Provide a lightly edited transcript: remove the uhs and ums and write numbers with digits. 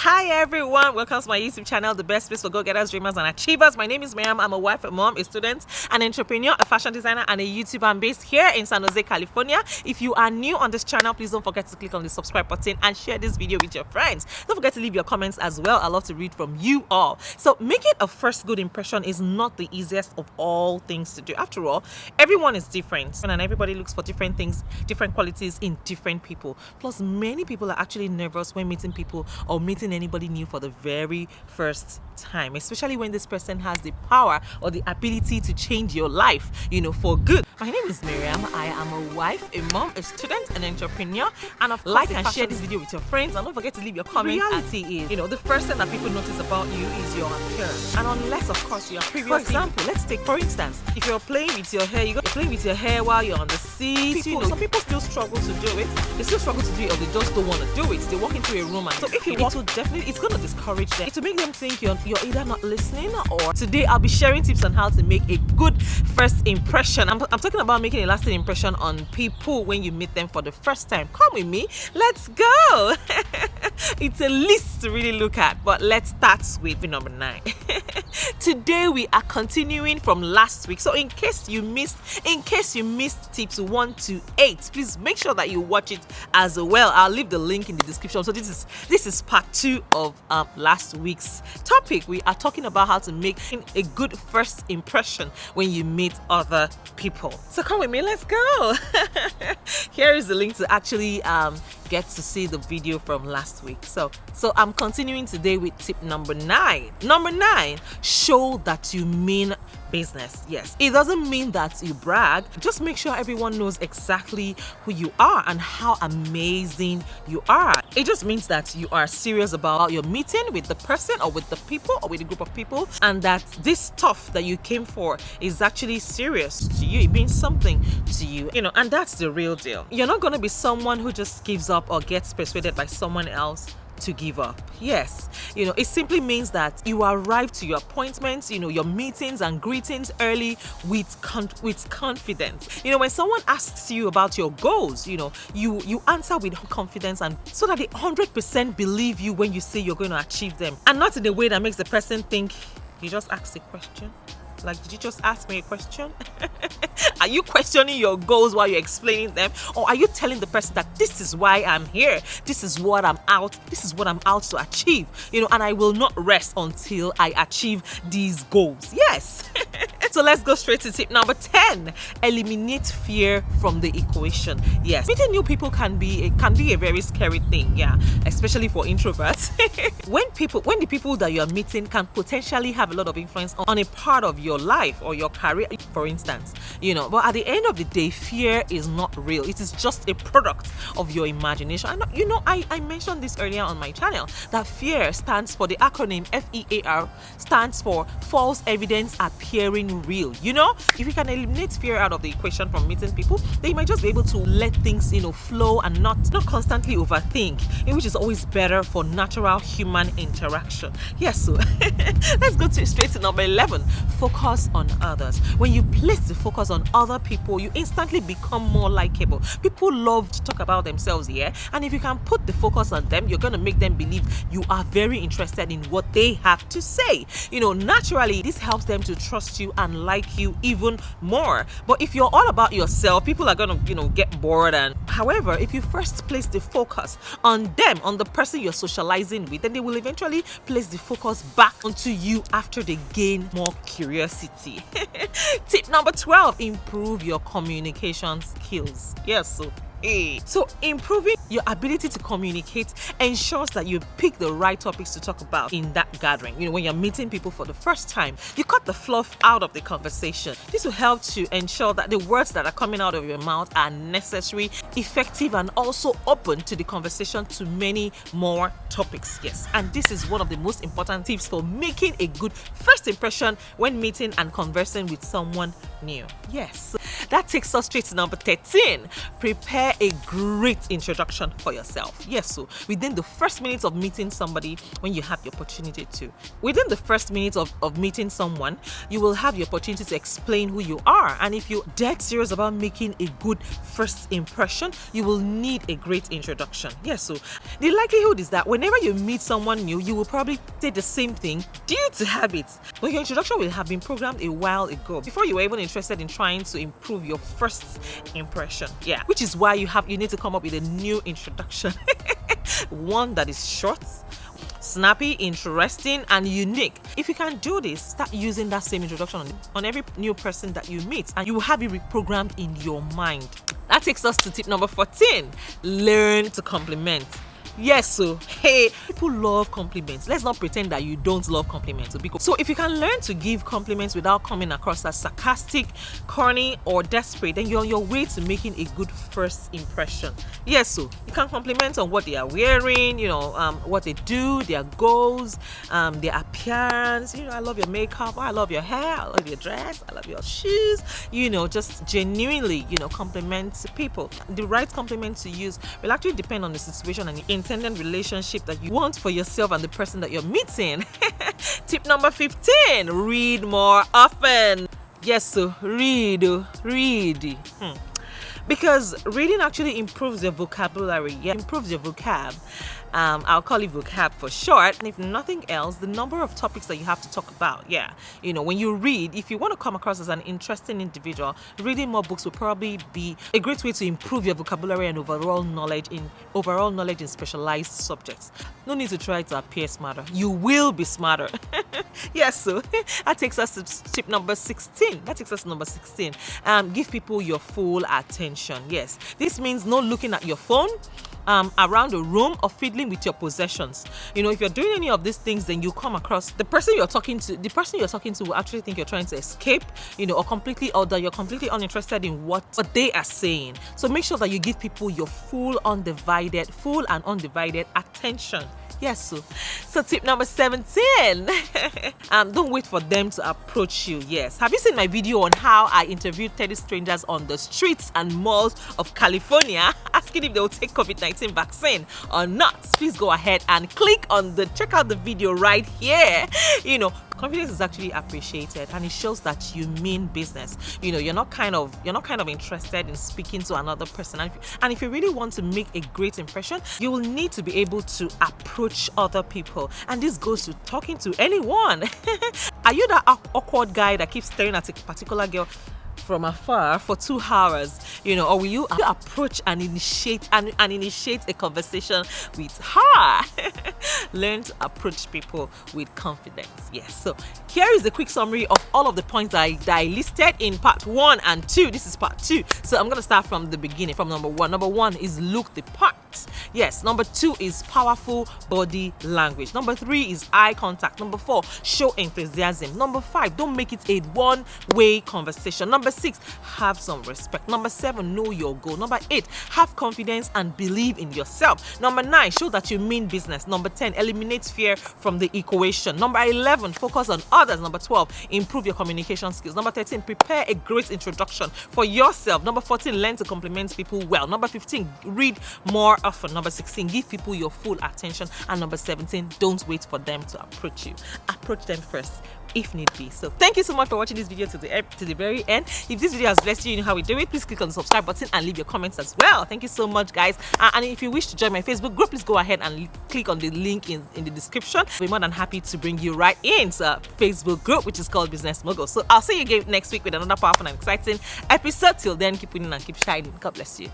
Hi everyone, welcome to my YouTube channel, the best place for go-getters, dreamers and achievers. My name is Mariam. I'm a wife, a mom, a student, an entrepreneur, a fashion designer and a YouTuber. I'm based here in San Jose, California. If you are new on this channel, please don't forget to click on the subscribe button and share this video with your friends. Don't forget to leave your comments as well. I love to read from you all. So making a first good impression is not the easiest of all things to do. After all, everyone is different and everybody looks for different things, different qualities in different people. Plus, many people are actually nervous when meeting people or meeting anybody new for the very first time, especially when this person has the power or the ability to change your life, for good. My name is Mariam. I am a wife, a mom, a student, an entrepreneur, and of course, like and share this video with your friends, and don't forget to leave your comments. Reality is, the first thing that people notice about you is your appearance, and unless of course you are previously. For example, let's take for instance, if you're playing with your hair, you're playing with your hair while you're on the seat. Some people still struggle to do it. They still struggle to do it, or they just don't want to do it. They walk into a room, and so if you walk, definitely it's going to discourage them. To make them think you're either not listening, or today I'll be sharing tips on how to make a good first impression. I'm talking about making a lasting impression on people when you meet them for the first time. Come with me, let's go. It's a list to really look at, but let's start with number 9. Today we are continuing from last week, so in case you missed tips 1 to 8, please make sure that you watch it as well. I'll leave the link in the description. So this is part 2 of last week's topic. We are talking about how to make a good first impression when you meet other people. So come with me, let's go. Here is the link to actually get to see the video from last week. So I'm continuing today with tip number 9. Number 9, show that you mean business. Yes, it doesn't mean that you brag. Just make sure everyone knows exactly who you are and how amazing you are. It just means that you are serious about your meeting with the person or with the people or with a group of people, and that this stuff that you came for is actually serious to you. It means something to you, and that's the real deal. You're not going to be someone who just gives up or gets persuaded by someone else to give up. Yes, it simply means that you arrive to your appointments, your meetings and greetings early with confidence. When someone asks you about your goals, you answer with confidence, and so that they 100% believe you when you say you're going to achieve them, and not in a way that makes the person think you just asked a question. Like, did you just ask me a question? Are you questioning your goals while you're explaining them? Or are you telling the person that this is why I'm here? This is what I'm out to achieve. And I will not rest until I achieve these goals. Yes. So let's go straight to tip number 10. Eliminate fear from the equation. Yes, meeting new people can be a very scary thing, especially for introverts. when the people that you're meeting can potentially have a lot of influence on a part of your life or your career, for instance, but at the end of the day, fear is not real. It is just a product of your imagination. And I mentioned this earlier on my channel, that fear stands for, the acronym FEAR stands for false evidence appearing real. If you can eliminate fear out of the equation from meeting people, then you might just be able to let things flow and not constantly overthink, which is always better for natural human interaction. Yes, so let's go straight to number 11. Focus on others. When you place the focus on other people, you instantly become more likable. People love to talk about themselves, and if you can put the focus on them, you're going to make them believe you are very interested in what they have to say. Naturally, this helps them to trust you and like you even more. But if you're all about yourself, people are going to get bored. And however, if you first place the focus on them, on the person you're socializing with, then they will eventually place the focus back onto you after they gain more curiosity. Tip number 12, improve your communication skills. Yes, so improving your ability to communicate ensures that you pick the right topics to talk about in that gathering. When you're meeting people for the first time, you cut the fluff out of the conversation. This will help to ensure that the words that are coming out of your mouth are necessary, effective, and also open to the conversation to many more topics. Yes, and this is one of the most important tips for making a good first impression when meeting and conversing with someone new. Yes. That takes us straight to number 13. Prepare a great introduction for yourself. Yes, so within the first minute of meeting somebody, when you have the opportunity to. Within the first minute of meeting someone, you will have the opportunity to explain who you are. And if you're dead serious about making a good first impression, you will need a great introduction. Yes, so the likelihood is that whenever you meet someone new, you will probably say the same thing due to habits. But your introduction will have been programmed a while ago, before you were even interested in trying to improve your first impression. Yeah, which is why you need to come up with a new introduction. One that is short, snappy, interesting, and unique. If you can do this, start using that same introduction on every new person that you meet, and you will have it reprogrammed in your mind. That takes us to tip number 14. Learn to compliment. Yes, so hey, people love compliments. Let's not pretend that you don't love compliments. So if you can learn to give compliments without coming across as sarcastic, corny, or desperate, then you're on your way to making a good first impression. Yes, so you can compliment on what they are wearing, what they do, their goals, their appearance. I love your makeup, I love your hair, I love your dress, I love your shoes. Just genuinely, compliment people. The right compliment to use will actually depend on the situation and the intended relationship that you want for yourself and the person that you're meeting. Tip number 15, read more often. Yes, so read. Because reading actually improves your vocabulary. Yeah, improves your vocab. I'll call it vocab for short. And if nothing else, the number of topics that you have to talk about. Yeah, when you read, if you want to come across as an interesting individual, reading more books will probably be a great way to improve your vocabulary and overall knowledge in specialized subjects. No need to try to appear smarter. You will be smarter. Yes, so that takes us to tip number 16. Give people your full attention. Yes, this means no looking at your phone around the room or fiddling with your possessions. If you're doing any of these things, then you come across the person you're talking to will actually think you're trying to escape, or that you're completely uninterested in what they are saying. So make sure that you give people your full and undivided attention. Yes, so tip number 17. Don't wait for them to approach you. Yes, have you seen my video on how I interviewed 30 strangers on the streets and malls of California, asking if they will take COVID-19 vaccine or not? Please go ahead and check out the video right here. Confidence is actually appreciated, and it shows that you mean business. You're not kind of interested in speaking to another person. And if you really want to make a great impression, you will need to be able to approach other people. And this goes to talking to anyone. Are you that awkward guy that keeps staring at a particular girl from afar for 2 hours, or will you approach and initiate a conversation with her? Learn to approach people with confidence. Yes, so here is a quick summary of all of the points that I listed in part 1 and 2. This is part 2, so I'm going to start from the beginning, from number 1. Number 1 is look the part. Yes. Number 2 is powerful body language. Number 3 is eye contact. Number 4, show enthusiasm. Number 5, don't make it a one-way conversation. Number 6, have some respect. Number 7, know your goal. Number 8, have confidence and believe in yourself. Number 9, show that you mean business. Number 10, eliminate fear from the equation. Number 11, focus on others. Number 12, improve your communication skills. Number 13, prepare a great introduction for yourself. Number 14, learn to compliment people well. Number 15, read more often. Number 16, give people your full attention. And number 17, don't wait for them to approach you. Approach them first, if need be. So thank you so much for watching this video to the very end. If this video has blessed you, you know how we do it. Please click on the subscribe button and leave your comments as well. Thank you so much, guys. And if you wish to join my Facebook group, please go ahead and click on the link in the description. I'll be more than happy to bring you right into a Facebook group, which is called Business Mogul. So I'll see you again next week with another powerful and exciting episode. Till then, keep winning and keep shining. God bless you.